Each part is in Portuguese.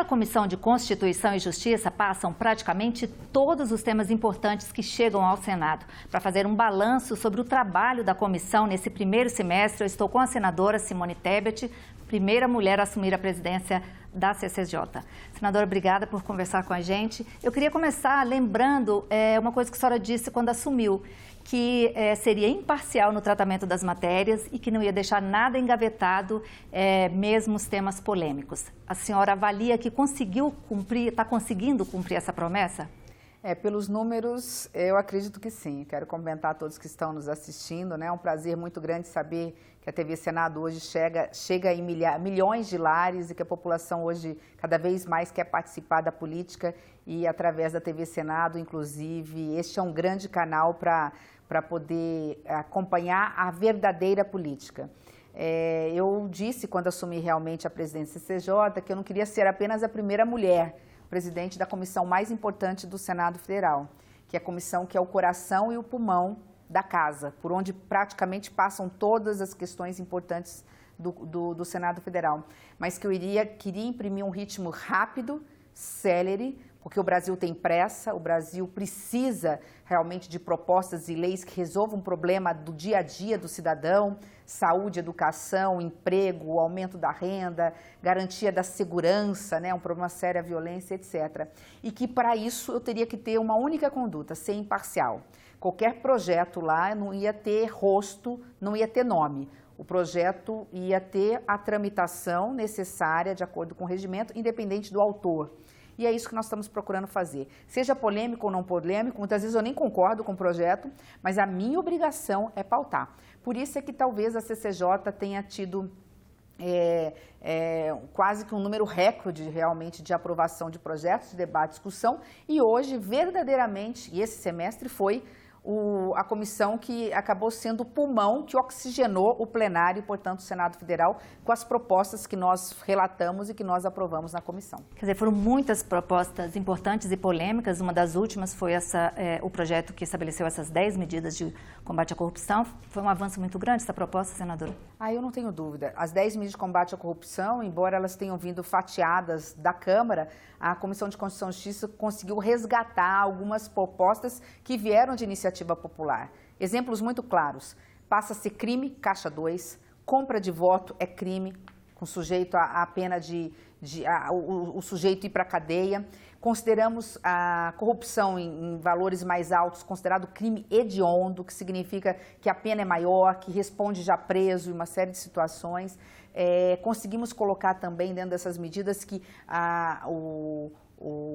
Comissão de Constituição e Justiça passam praticamente todos os temas importantes que chegam ao Senado. Para fazer um balanço sobre o trabalho da comissão nesse primeiro semestre, eu estou com a senadora Simone Tebet, primeira mulher a assumir a presidência da CCJ. Senadora, obrigada por conversar com a gente. Eu queria começar lembrando uma coisa que a senhora disse quando assumiu, que seria imparcial no tratamento das matérias e que não ia deixar nada engavetado, mesmo os temas polêmicos. A senhora avalia que conseguiu cumprir, está conseguindo cumprir essa promessa? Pelos números, eu acredito que sim. Quero cumprimentar todos que estão nos assistindo, né? É um prazer muito grande saber que a TV Senado hoje chega em milhões de lares e que a população hoje cada vez mais quer participar da política e através da TV Senado, inclusive, este é um grande canal para poder acompanhar a verdadeira política. Eu disse, quando assumi realmente a presidência da CCJ, que eu não queria ser apenas a primeira mulher presidente da comissão mais importante do Senado Federal, que é a comissão que é o coração e o pulmão da casa, por onde praticamente passam todas as questões importantes do Senado Federal, mas que eu queria imprimir um ritmo rápido, célere, porque o Brasil tem pressa, o Brasil precisa realmente de propostas e leis que resolvam o problema do dia a dia do cidadão, saúde, educação, emprego, aumento da renda, garantia da segurança, né, um problema sério, a violência, etc. E que para isso eu teria que ter uma única conduta, ser imparcial. Qualquer projeto lá não ia ter rosto, não ia ter nome. O projeto ia ter a tramitação necessária de acordo com o regimento, independente do autor. E é isso que nós estamos procurando fazer. Seja polêmico ou não polêmico, muitas vezes eu nem concordo com o projeto, mas a minha obrigação é pautar. Por isso é que talvez a CCJ tenha tido quase que um número recorde realmente de aprovação de projetos, de debate, discussão, e hoje, verdadeiramente, e esse semestre foi a comissão que acabou sendo o pulmão que oxigenou o plenário e, portanto, o Senado Federal, com as propostas que nós relatamos e que nós aprovamos na comissão. Quer dizer, foram muitas propostas importantes e polêmicas. Uma das últimas foi o projeto que estabeleceu essas 10 medidas de combate à corrupção. Foi um avanço muito grande essa proposta, senadora? Eu não tenho dúvida. As 10 medidas de combate à corrupção, embora elas tenham vindo fatiadas da Câmara, a Comissão de Constituição e Justiça conseguiu resgatar algumas propostas que vieram de iniciativa popular. Exemplos muito claros: passa a ser crime, caixa 2, compra de voto é crime, com sujeito a pena o sujeito ir para a cadeia. Consideramos a corrupção em valores mais altos considerado crime hediondo, que significa que a pena é maior, que responde já preso em uma série de situações. Conseguimos colocar também dentro dessas medidas que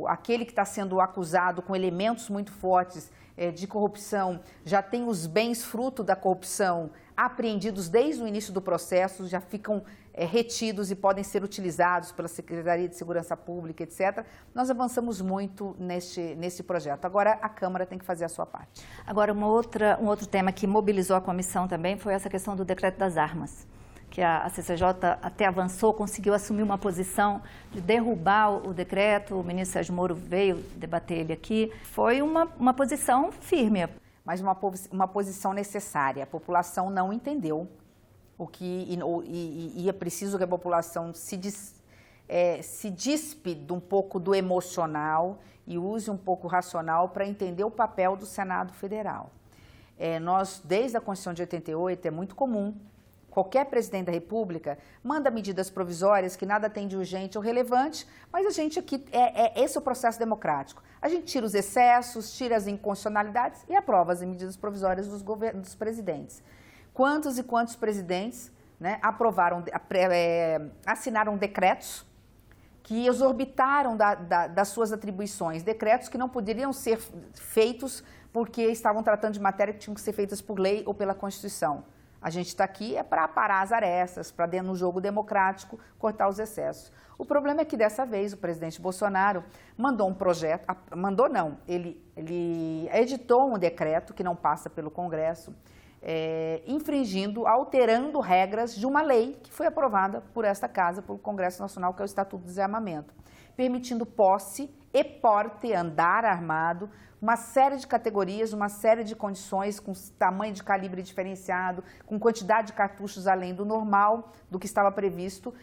aquele que está sendo acusado com elementos muito fortes de corrupção já tem os bens fruto da corrupção apreendidos desde o início do processo, já ficam retidos e podem ser utilizados pela Secretaria de Segurança Pública, etc. Nós avançamos muito nesse projeto. Agora, a Câmara tem que fazer a sua parte. Agora, um outro tema que mobilizou a comissão também foi essa questão do decreto das armas, que a CCJ até avançou, conseguiu assumir uma posição de derrubar o decreto. O ministro Sérgio Moro veio debater ele aqui. Foi uma posição firme. Mas uma posição necessária. A população não entendeu e é preciso que a população se dispe um pouco do emocional e use um pouco o racional para entender o papel do Senado Federal. Nós, desde a Constituição de 88, é muito comum. Qualquer presidente da República manda medidas provisórias que nada tem de urgente ou relevante, mas a gente aqui, esse é o processo democrático. A gente tira os excessos, tira as inconstitucionalidades e aprova as medidas provisórias dos presidentes. Quantos e quantos presidentes, né, assinaram decretos que exorbitaram das suas atribuições, decretos que não poderiam ser feitos porque estavam tratando de matéria que tinham que ser feitas por lei ou pela Constituição. A gente está aqui para parar as arestas, para dentro do jogo democrático, cortar os excessos. O problema é que dessa vez o presidente Bolsonaro mandou um projeto, ele editou um decreto que não passa pelo Congresso, alterando regras de uma lei que foi aprovada por esta casa, pelo Congresso Nacional, que é o Estatuto do Desarmamento, permitindo posse e porte, andar armado, uma série de categorias, uma série de condições, com tamanho de calibre diferenciado, com quantidade de cartuchos além do normal, do que estava previsto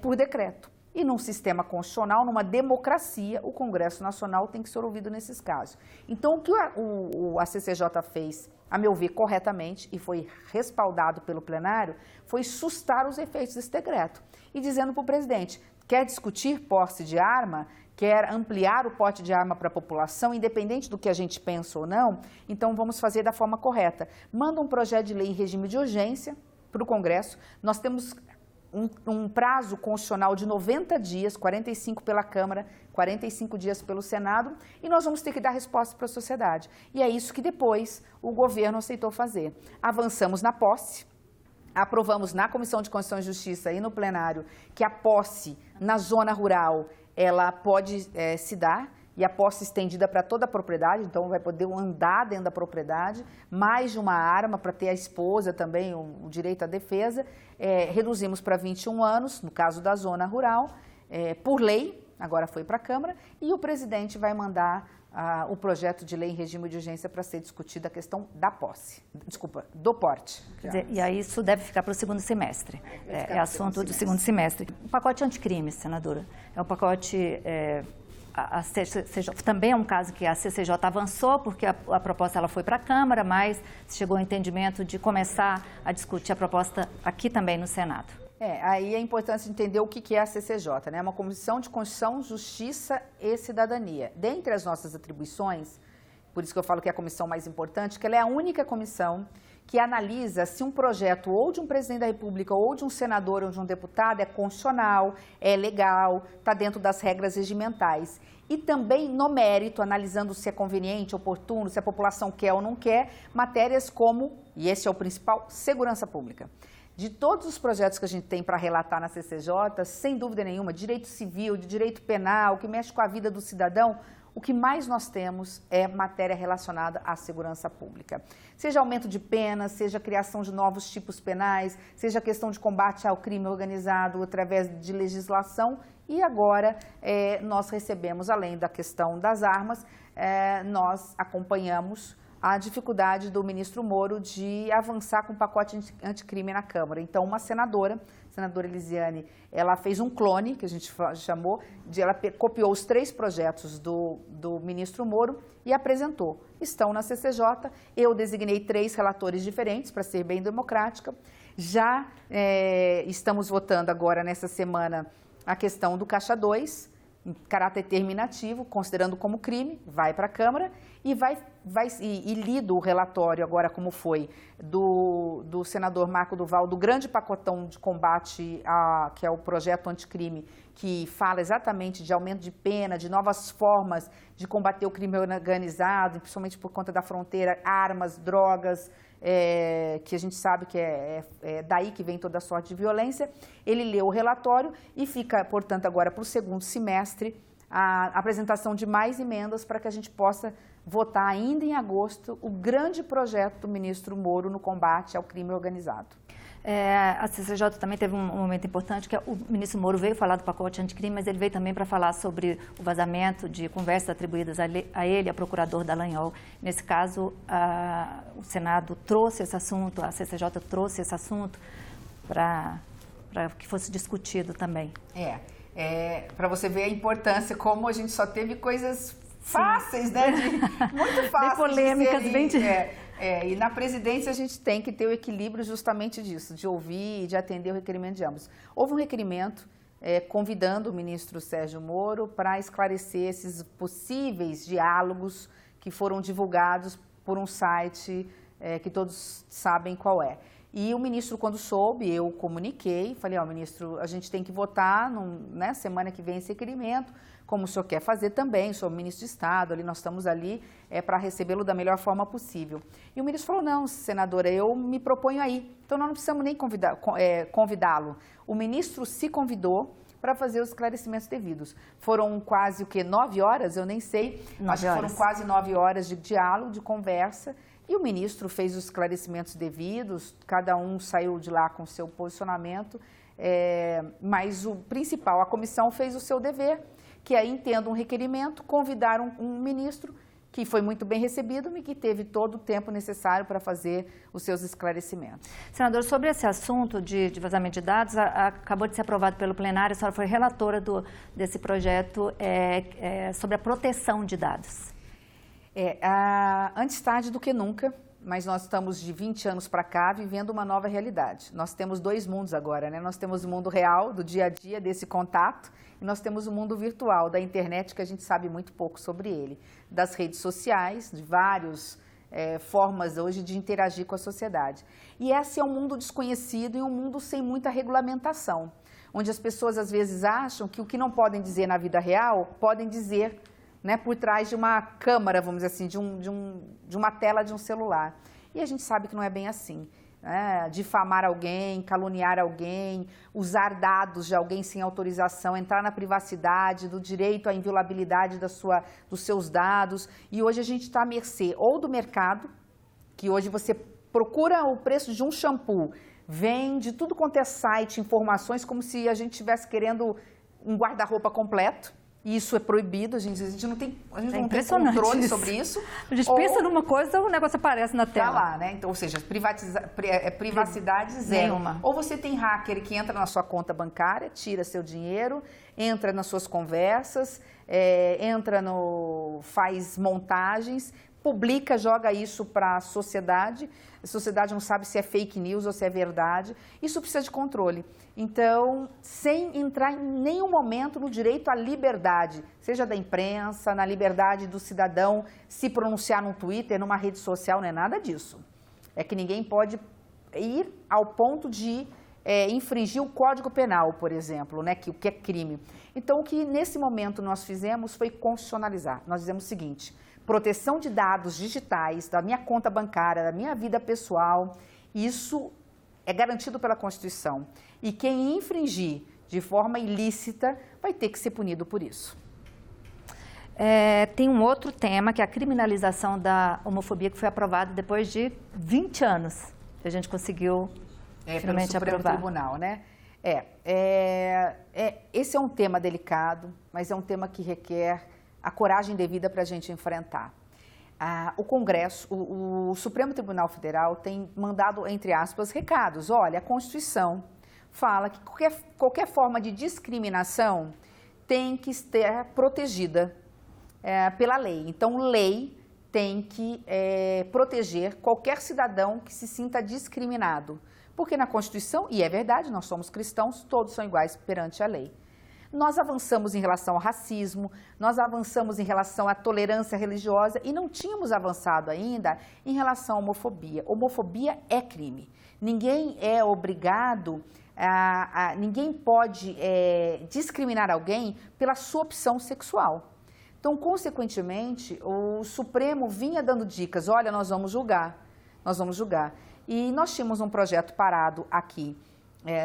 por decreto. E num sistema constitucional, numa democracia, o Congresso Nacional tem que ser ouvido nesses casos. Então, o que a CCJ fez, a meu ver, corretamente, e foi respaldado pelo plenário, foi sustar os efeitos desse decreto. E dizendo para o presidente, quer discutir posse de arma, quer ampliar o porte de arma para a população, independente do que a gente pensa ou não, então vamos fazer da forma correta. Manda um projeto de lei em regime de urgência para o Congresso. Nós temos um prazo constitucional de 90 dias, 45 pela Câmara, 45 dias pelo Senado, e nós vamos ter que dar resposta para a sociedade. E é isso que depois o governo aceitou fazer. Avançamos na posse, aprovamos na Comissão de Constituição e Justiça e no plenário que a posse na zona rural, ela pode se dar, e a posse estendida para toda a propriedade, então vai poder andar dentro da propriedade, mais de uma arma para ter a esposa também, o direito à defesa. Reduzimos para 21 anos, no caso da zona rural, por lei, agora foi para a Câmara, e o presidente vai mandar o projeto de lei em regime de urgência para ser discutida a questão da posse, do porte. Quer dizer, e aí isso deve ficar para o segundo semestre, é assunto do segundo semestre. O pacote anticrime, senadora, é um pacote... A CCJ, também é um caso que a CCJ avançou, porque a proposta ela foi para a Câmara, mas chegou ao entendimento de começar a discutir a proposta aqui também no Senado. Aí é importante entender o que é a CCJ, né? Uma Comissão de Constituição, Justiça e Cidadania. Dentre as nossas atribuições, por isso que eu falo que é a comissão mais importante, que ela é a única comissão que analisa se um projeto ou de um presidente da República, ou de um senador, ou de um deputado é constitucional, é legal, está dentro das regras regimentais. E também no mérito, analisando se é conveniente, oportuno, se a população quer ou não quer, matérias como, e esse é o principal, segurança pública. De todos os projetos que a gente tem para relatar na CCJ, sem dúvida nenhuma, direito civil, de direito penal, que mexe com a vida do cidadão, o que mais nós temos é matéria relacionada à segurança pública. Seja aumento de penas, seja criação de novos tipos penais, seja questão de combate ao crime organizado através de legislação. E agora nós recebemos, além da questão das armas, nós acompanhamos a dificuldade do ministro Moro de avançar com o pacote anticrime na Câmara. Então, uma senadora Elisiane, ela fez um clone, que a gente chamou, ela copiou os 3 projetos do ministro Moro e apresentou. Estão na CCJ, eu designei 3 relatores diferentes, para ser bem democrática. Já estamos votando agora, nessa semana, a questão do Caixa 2, em caráter terminativo, considerando como crime, vai para a Câmara e lido o relatório agora como foi do senador Marco Duval, do grande pacotão de combate, que é o projeto anticrime, que fala exatamente de aumento de pena, de novas formas de combater o crime organizado, principalmente por conta da fronteira, armas, drogas, que a gente sabe que é daí que vem toda a sorte de violência. Ele leu o relatório e fica, portanto, agora para o segundo semestre a apresentação de mais emendas para que a gente possa votar ainda em agosto o grande projeto do ministro Moro no combate ao crime organizado. A CCJ também teve um momento importante, que o ministro Moro veio falar do pacote anticrime, mas ele veio também para falar sobre o vazamento de conversas atribuídas a ele, a procurador Dallagnol. Nesse caso, o Senado trouxe esse assunto, a CCJ trouxe esse assunto para que fosse discutido também. Para você ver a importância, como a gente só teve coisas fáceis, né? Muito fáceis. Bem polêmicas, bem e na presidência a gente tem que ter o equilíbrio justamente disso, de ouvir e de atender o requerimento de ambos. Houve um requerimento convidando o ministro Sérgio Moro para esclarecer esses possíveis diálogos que foram divulgados por um site que todos sabem qual é. E o ministro, quando soube, eu comuniquei, falei, ministro, a gente tem que votar semana que vem esse requerimento, como o senhor quer fazer também, sou ministro de Estado, nós estamos ali para recebê-lo da melhor forma possível. E o ministro falou, não, senadora, eu me proponho aí, então nós não precisamos nem convidá-lo. O ministro se convidou para fazer os esclarecimentos devidos. Foram quase 9 horas, eu nem sei, acho que foram quase 9 horas de diálogo, de conversa, e o ministro fez os esclarecimentos devidos, cada um saiu de lá com o seu posicionamento, mas o principal, a comissão fez o seu dever, que aí, entendo um requerimento, convidaram um ministro que foi muito bem recebido e que teve todo o tempo necessário para fazer os seus esclarecimentos. Senador, sobre esse assunto de vazamento de dados, acabou de ser aprovado pelo plenário, a senhora foi relatora desse projeto sobre a proteção de dados. Antes tarde do que nunca, mas nós estamos de 20 anos para cá vivendo uma nova realidade. Nós temos dois mundos agora, né? Nós temos o mundo real, do dia a dia, desse contato, e nós temos o mundo virtual, da internet, que a gente sabe muito pouco sobre ele, das redes sociais, de várias formas hoje de interagir com a sociedade. E esse é um mundo desconhecido e um mundo sem muita regulamentação, onde as pessoas às vezes acham que o que não podem dizer na vida real, podem dizer, né, por trás de uma câmera, vamos dizer assim, de uma tela de um celular. E a gente sabe que não é bem assim. Né? Difamar alguém, caluniar alguém, usar dados de alguém sem autorização, entrar na privacidade, do direito à inviolabilidade dos seus dados. E hoje a gente está à mercê ou do mercado, que hoje você procura o preço de um shampoo, vende tudo quanto é site, informações, como se a gente estivesse querendo um guarda-roupa completo. E isso é proibido, a gente não tem controle sobre isso. A gente pensa numa coisa, o negócio aparece na tela. Tá lá, né? Então, ou seja, privacidade zero. Nenhuma. Ou você tem hacker que entra na sua conta bancária, tira seu dinheiro, entra nas suas conversas, faz montagens, publica, joga isso para a sociedade não sabe se é fake news ou se é verdade. Isso precisa de controle. Então, sem entrar em nenhum momento no direito à liberdade, seja da imprensa, na liberdade do cidadão se pronunciar num Twitter, numa rede social, não é nada disso. É que ninguém pode ir ao ponto de infringir o Código Penal, por exemplo, né, que é crime. Então, o que nesse momento nós fizemos foi constitucionalizar. Nós dizemos o seguinte: proteção de dados digitais, da minha conta bancária, da minha vida pessoal, isso é garantido pela Constituição. E quem infringir de forma ilícita vai ter que ser punido por isso. Tem um outro tema, que é a criminalização da homofobia, que foi aprovado depois de 20 anos que a gente conseguiu finalmente aprovar. Pelo Supremo Tribunal, né? Esse é um tema delicado, mas é um tema que requer a coragem devida para a gente enfrentar. O Congresso, o Supremo Tribunal Federal tem mandado, entre aspas, recados. Olha, a Constituição fala que qualquer forma de discriminação tem que ser protegida pela lei. Então, lei tem que proteger qualquer cidadão que se sinta discriminado. Porque na Constituição, e é verdade, nós somos cristãos, todos são iguais perante a lei. Nós avançamos em relação ao racismo, nós avançamos em relação à tolerância religiosa e não tínhamos avançado ainda em relação à homofobia. Homofobia é crime. Ninguém é obrigado, ninguém pode discriminar alguém pela sua opção sexual. Então, consequentemente, o Supremo vinha dando dicas: olha, nós vamos julgar. E nós tínhamos um projeto parado aqui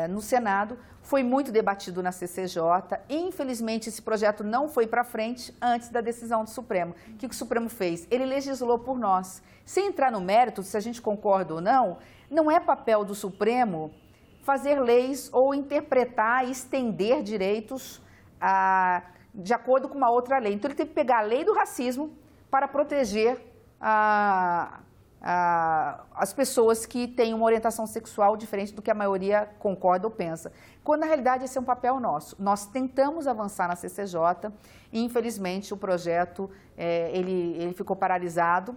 no Senado, foi muito debatido na CCJ, infelizmente esse projeto não foi para frente antes da decisão do Supremo. O que o Supremo fez? Ele legislou por nós. Sem entrar no mérito, se a gente concorda ou não, não é papel do Supremo fazer leis ou interpretar e estender direitos de acordo com uma outra lei. Então ele teve que pegar a lei do racismo para proteger as pessoas que têm uma orientação sexual diferente do que a maioria concorda ou pensa. Quando, na realidade, esse é um papel nosso. Nós tentamos avançar na CCJ e, infelizmente, o projeto ele ficou paralisado,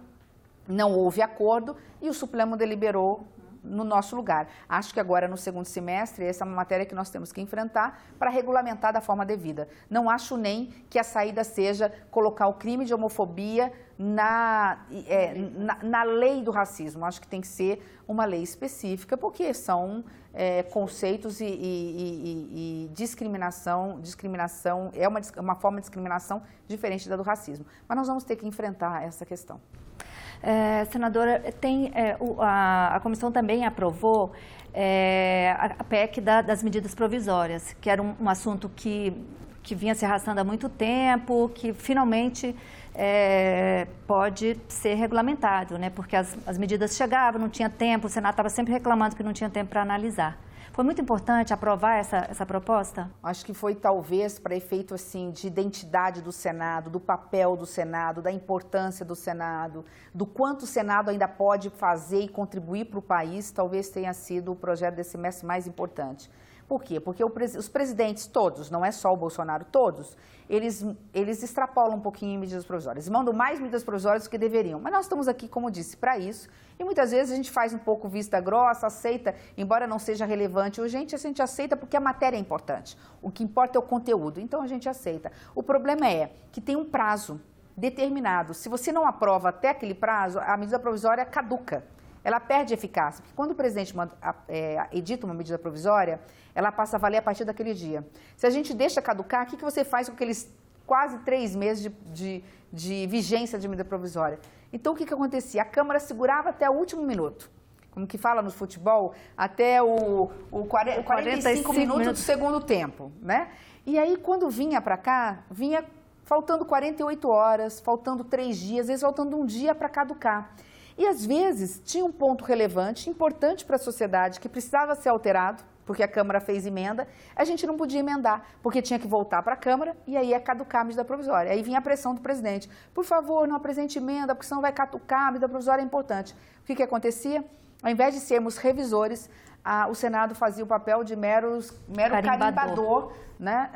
não houve acordo e o Supremo deliberou no nosso lugar. Acho que agora, no segundo semestre, essa é uma matéria que nós temos que enfrentar para regulamentar da forma devida. Não acho nem que a saída seja colocar o crime de homofobia na lei do racismo. Acho que tem que ser uma lei específica, porque são conceitos e discriminação é uma forma de discriminação diferente da do racismo. Mas nós vamos ter que enfrentar essa questão. Senadora, a comissão também aprovou a PEC das medidas provisórias, que era um assunto que vinha se arrastando há muito tempo, que finalmente pode ser regulamentado, né? Porque as medidas chegavam, não tinha tempo, o Senado estava sempre reclamando que não tinha tempo para analisar. Foi muito importante aprovar essa proposta? Acho que foi talvez para efeito assim de identidade do Senado, do papel do Senado, da importância do Senado, do quanto o Senado ainda pode fazer e contribuir para o país, talvez tenha sido o projeto desse semestre mais importante. Por quê? Porque os presidentes todos, não é só o Bolsonaro, todos, eles extrapolam um pouquinho em medidas provisórias, mandam mais medidas provisórias do que deveriam. Mas nós estamos aqui, como disse, para isso, e muitas vezes a gente faz um pouco vista grossa, aceita, embora não seja relevante ou urgente, a gente aceita porque a matéria é importante. O que importa é o conteúdo, então a gente aceita. O problema é que tem um prazo determinado. Se você não aprova até aquele prazo, a medida provisória caduca. Ela perde eficácia, porque quando o presidente edita uma medida provisória, ela passa a valer a partir daquele dia. Se a gente deixa caducar, o que você faz com aqueles quase 3 meses de vigência de medida provisória? Então, o que acontecia? A Câmara segurava até o último minuto, como que fala no futebol, até o 45 minutos do segundo tempo, né? E aí, quando vinha para cá, vinha faltando 48 horas, faltando 3 dias, às vezes faltando um dia para caducar. E, às vezes, tinha um ponto relevante, importante para a sociedade, que precisava ser alterado, porque a Câmara fez emenda, a gente não podia emendar, porque tinha que voltar para a Câmara e aí ia caducar a medida provisória. Aí vinha a pressão do presidente, por favor, não apresente emenda, porque senão vai caducar, a medida provisória é importante. O que acontecia? Ao invés de sermos revisores, o Senado fazia o papel de mero carimbador, né?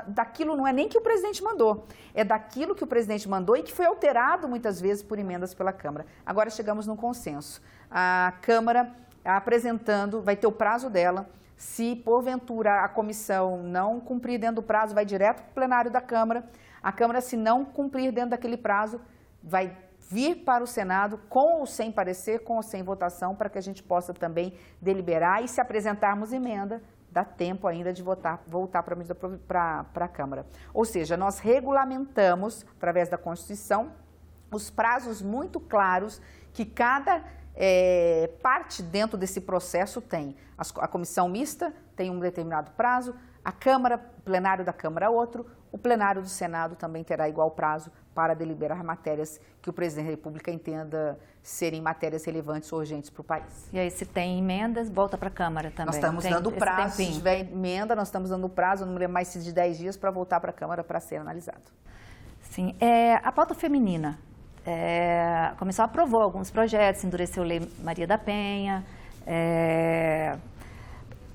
Daquilo não é nem que o presidente mandou, é daquilo que o presidente mandou e que foi alterado muitas vezes por emendas pela Câmara. Agora chegamos num consenso. A Câmara apresentando, vai ter o prazo dela, se porventura a comissão não cumprir dentro do prazo, vai direto para o plenário da Câmara. A Câmara, se não cumprir dentro daquele prazo, vai vir para o Senado com ou sem parecer, com ou sem votação, para que a gente possa também deliberar e, se apresentarmos emenda, dá tempo ainda de voltar para a Câmara. Ou seja, nós regulamentamos, através da Constituição, os prazos muito claros que cada parte dentro desse processo tem. A comissão mista tem um determinado prazo, a Câmara, o plenário da Câmara outro, o plenário do Senado também terá igual prazo para deliberar matérias que o presidente da República entenda serem matérias relevantes ou urgentes para o país. E aí, se tem emendas, volta para a Câmara também. Nós estamos dando prazo, se tiver emenda, nós estamos dando prazo, não lembro mais de 10 dias, para voltar para a Câmara para ser analisado. Sim. A pauta feminina. A comissão aprovou alguns projetos, endureceu a Lei Maria da Penha,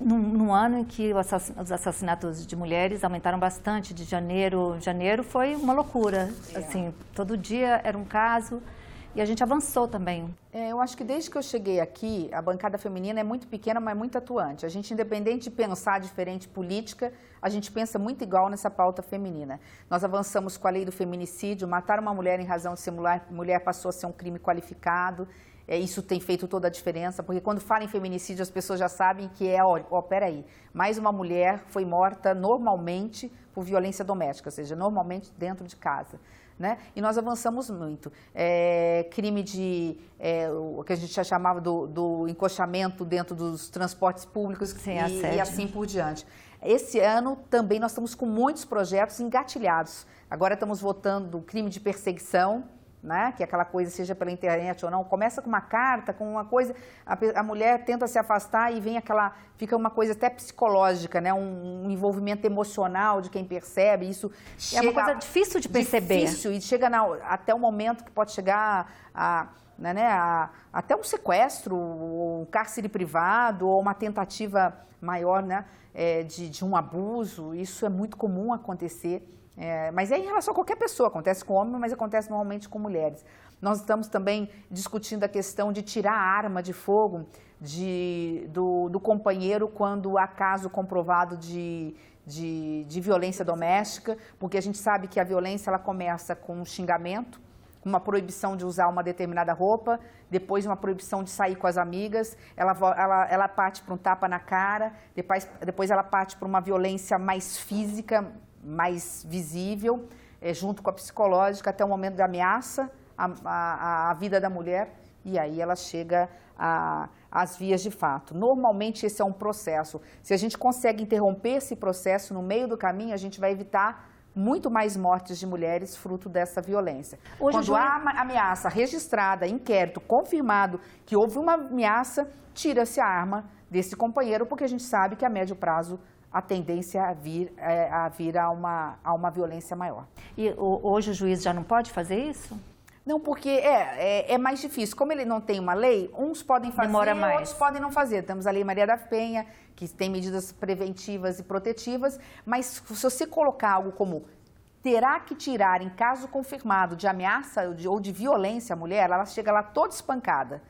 num ano em que os assassinatos de mulheres aumentaram bastante, de janeiro foi uma loucura, assim, todo dia era um caso, e a gente avançou também. Eu acho que desde que eu cheguei aqui, a bancada feminina é muito pequena, mas muito atuante. A gente, independente de pensar diferente política, a gente pensa muito igual nessa pauta feminina. Nós avançamos com a lei do feminicídio, matar uma mulher em razão de ser mulher passou a ser um crime qualificado. Isso tem feito toda a diferença, porque quando fala em feminicídio, as pessoas já sabem que peraí, mais uma mulher foi morta normalmente por violência doméstica, ou seja, normalmente dentro de casa. Né? E nós avançamos muito. Crime o que a gente já chamava do encoxamento dentro dos transportes públicos. Sim, e assim por diante. Esse ano também nós estamos com muitos projetos engatilhados. Agora estamos votando o crime de perseguição, né? Que aquela coisa, seja pela internet ou não, começa com uma carta, com uma coisa, a mulher tenta se afastar e fica uma coisa até psicológica, né? Um envolvimento emocional de quem percebe, isso é uma coisa difícil de perceber. Difícil, e chega até o momento que pode chegar até um sequestro, um cárcere privado ou uma tentativa maior, né? De um abuso, isso é muito comum acontecer. Mas é em relação a qualquer pessoa, acontece com homem, mas acontece normalmente com mulheres. Nós estamos também discutindo a questão de tirar a arma de fogo do companheiro quando há caso comprovado de violência doméstica, porque a gente sabe que a violência ela começa com um xingamento, uma proibição de usar uma determinada roupa, depois uma proibição de sair com as amigas, ela parte para um tapa na cara, depois ela parte para uma violência mais física, mais visível, junto com a psicológica, até o momento da ameaça à vida da mulher, e aí ela chega às vias de fato. Normalmente esse é um processo. Se a gente consegue interromper esse processo no meio do caminho, a gente vai evitar muito mais mortes de mulheres fruto dessa violência. Hoje, quando há ameaça registrada, inquérito, confirmado que houve uma ameaça, tira-se a arma desse companheiro, porque a gente sabe que a médio prazo a tendência é a vir a uma violência maior. E hoje o juiz já não pode fazer isso? Não, porque é mais difícil. Como ele não tem uma lei, uns podem fazer, outros podem não fazer. Temos a Lei Maria da Penha, que tem medidas preventivas e protetivas, mas se você colocar algo como terá que tirar em caso confirmado de ameaça ou de violência à mulher, ela chega lá toda espancada.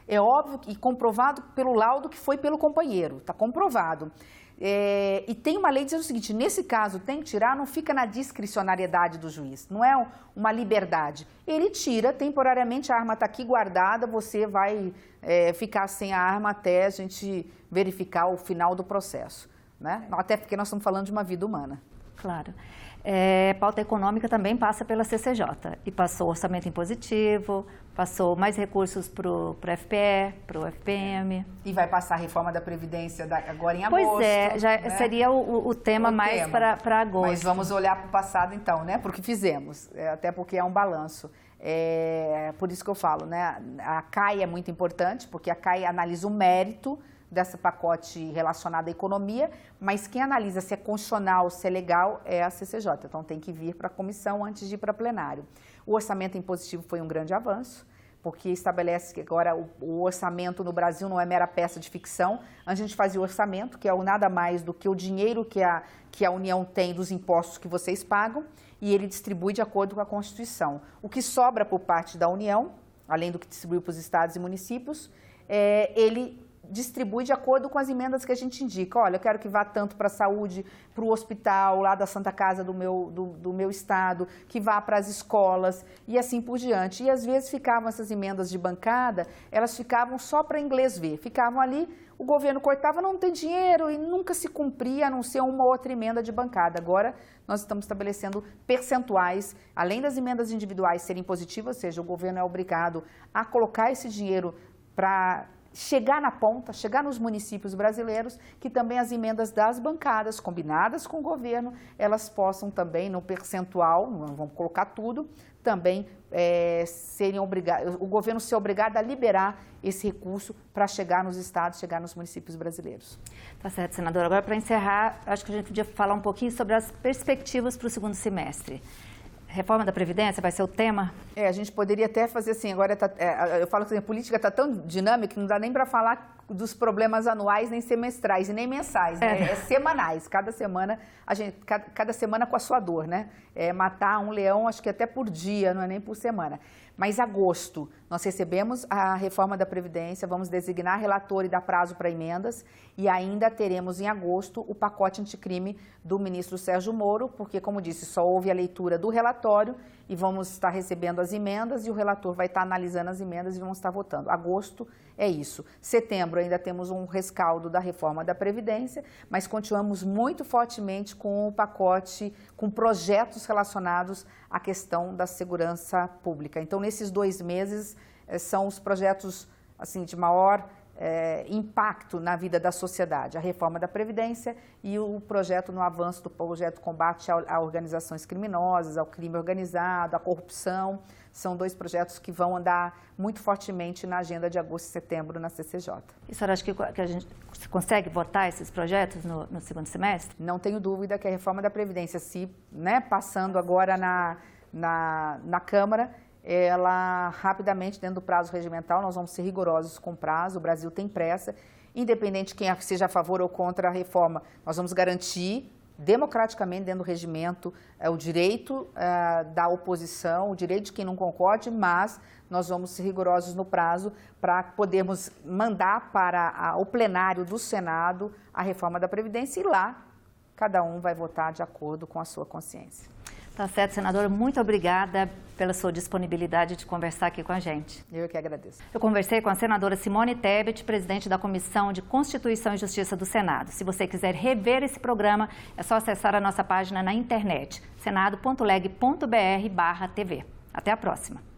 É óbvio e comprovado pelo laudo que foi pelo companheiro, está comprovado. E tem uma lei dizendo o seguinte, nesse caso tem que tirar, não fica na discricionariedade do juiz, não é uma liberdade. Ele tira temporariamente, a arma está aqui guardada, você vai ficar sem a arma até a gente verificar o final do processo, né? Até porque nós estamos falando de uma vida humana. Claro. Pauta econômica também passa pela CCJ e passou orçamento impositivo, passou mais recursos para o FPE, para o FPM. E vai passar a reforma da Previdência agora em agosto. Pois né? Seria o tema mais para agosto. Mas vamos olhar para o passado então, né? Porque fizemos, até porque é um balanço. Por isso que eu falo, né? A CAI é muito importante, porque a CAI analisa o mérito desse pacote relacionado à economia, mas quem analisa se é constitucional, se é legal, é a CCJ. Então tem que vir para a comissão antes de ir para plenário. O orçamento impositivo foi um grande avanço, porque estabelece que agora o orçamento no Brasil não é mera peça de ficção. Antes a gente fazia o orçamento, que é nada mais do que o dinheiro que a União tem dos impostos que vocês pagam, e ele distribui de acordo com a Constituição. O que sobra por parte da União, além do que distribui para os estados e municípios, ele distribui de acordo com as emendas que a gente indica. Olha, eu quero que vá tanto para a saúde, para o hospital, lá da Santa Casa do meu estado, que vá para as escolas e assim por diante. E às vezes ficavam essas emendas de bancada, elas ficavam só para inglês ver. Ficavam ali, o governo cortava, não tem dinheiro e nunca se cumpria, a não ser uma outra emenda de bancada. Agora, nós estamos estabelecendo percentuais, além das emendas individuais serem positivas, ou seja, o governo é obrigado a colocar esse dinheiro para chegar na ponta, chegar nos municípios brasileiros, que também as emendas das bancadas, combinadas com o governo, elas possam também, no percentual, não vamos colocar tudo, também serem obrigados, o governo ser obrigado a liberar esse recurso para chegar nos estados, chegar nos municípios brasileiros. Tá certo, senadora. Agora, para encerrar, acho que a gente podia falar um pouquinho sobre as perspectivas para o segundo semestre. Reforma da Previdência vai ser o tema? A gente poderia até fazer assim, agora eu falo que a política está tão dinâmica que não dá nem para falar dos problemas anuais, nem semestrais e nem mensais, né? É semanais, cada semana com a sua dor, né? Matar um leão, acho que até por dia, não é nem por semana. Mas agosto, nós recebemos a reforma da Previdência, vamos designar relator e dar prazo para emendas e ainda teremos em agosto o pacote anticrime do ministro Sérgio Moro, porque, como disse, só houve a leitura do relatório e vamos estar recebendo as emendas e o relator vai estar analisando as emendas e vamos estar votando. Agosto é isso. Setembro ainda temos um rescaldo da reforma da Previdência, mas continuamos muito fortemente com o pacote, com projetos relacionados à questão da segurança pública. Então, nesses 2 meses, são os projetos assim, de maior impacto na vida da sociedade, a reforma da Previdência e o projeto no avanço do projeto combate a organizações criminosas, ao crime organizado, à corrupção. São 2 projetos que vão andar muito fortemente na agenda de agosto e setembro na CCJ. E a senhora acha que a gente consegue votar esses projetos no segundo semestre? Não tenho dúvida que a reforma da Previdência, passando agora na Câmara, ela rapidamente, dentro do prazo regimental, nós vamos ser rigorosos com o prazo, o Brasil tem pressa, independente de quem seja a favor ou contra a reforma, nós vamos garantir democraticamente dentro do regimento o direito da oposição, o direito de quem não concorde, mas nós vamos ser rigorosos no prazo para podermos mandar para o plenário do Senado a reforma da Previdência e lá cada um vai votar de acordo com a sua consciência. Tá certo, senadora. Muito obrigada pela sua disponibilidade de conversar aqui com a gente. Eu que agradeço. Eu conversei com a senadora Simone Tebet, presidente da Comissão de Constituição e Justiça do Senado. Se você quiser rever esse programa, é só acessar a nossa página na internet, senado.leg.br/tv. Até a próxima.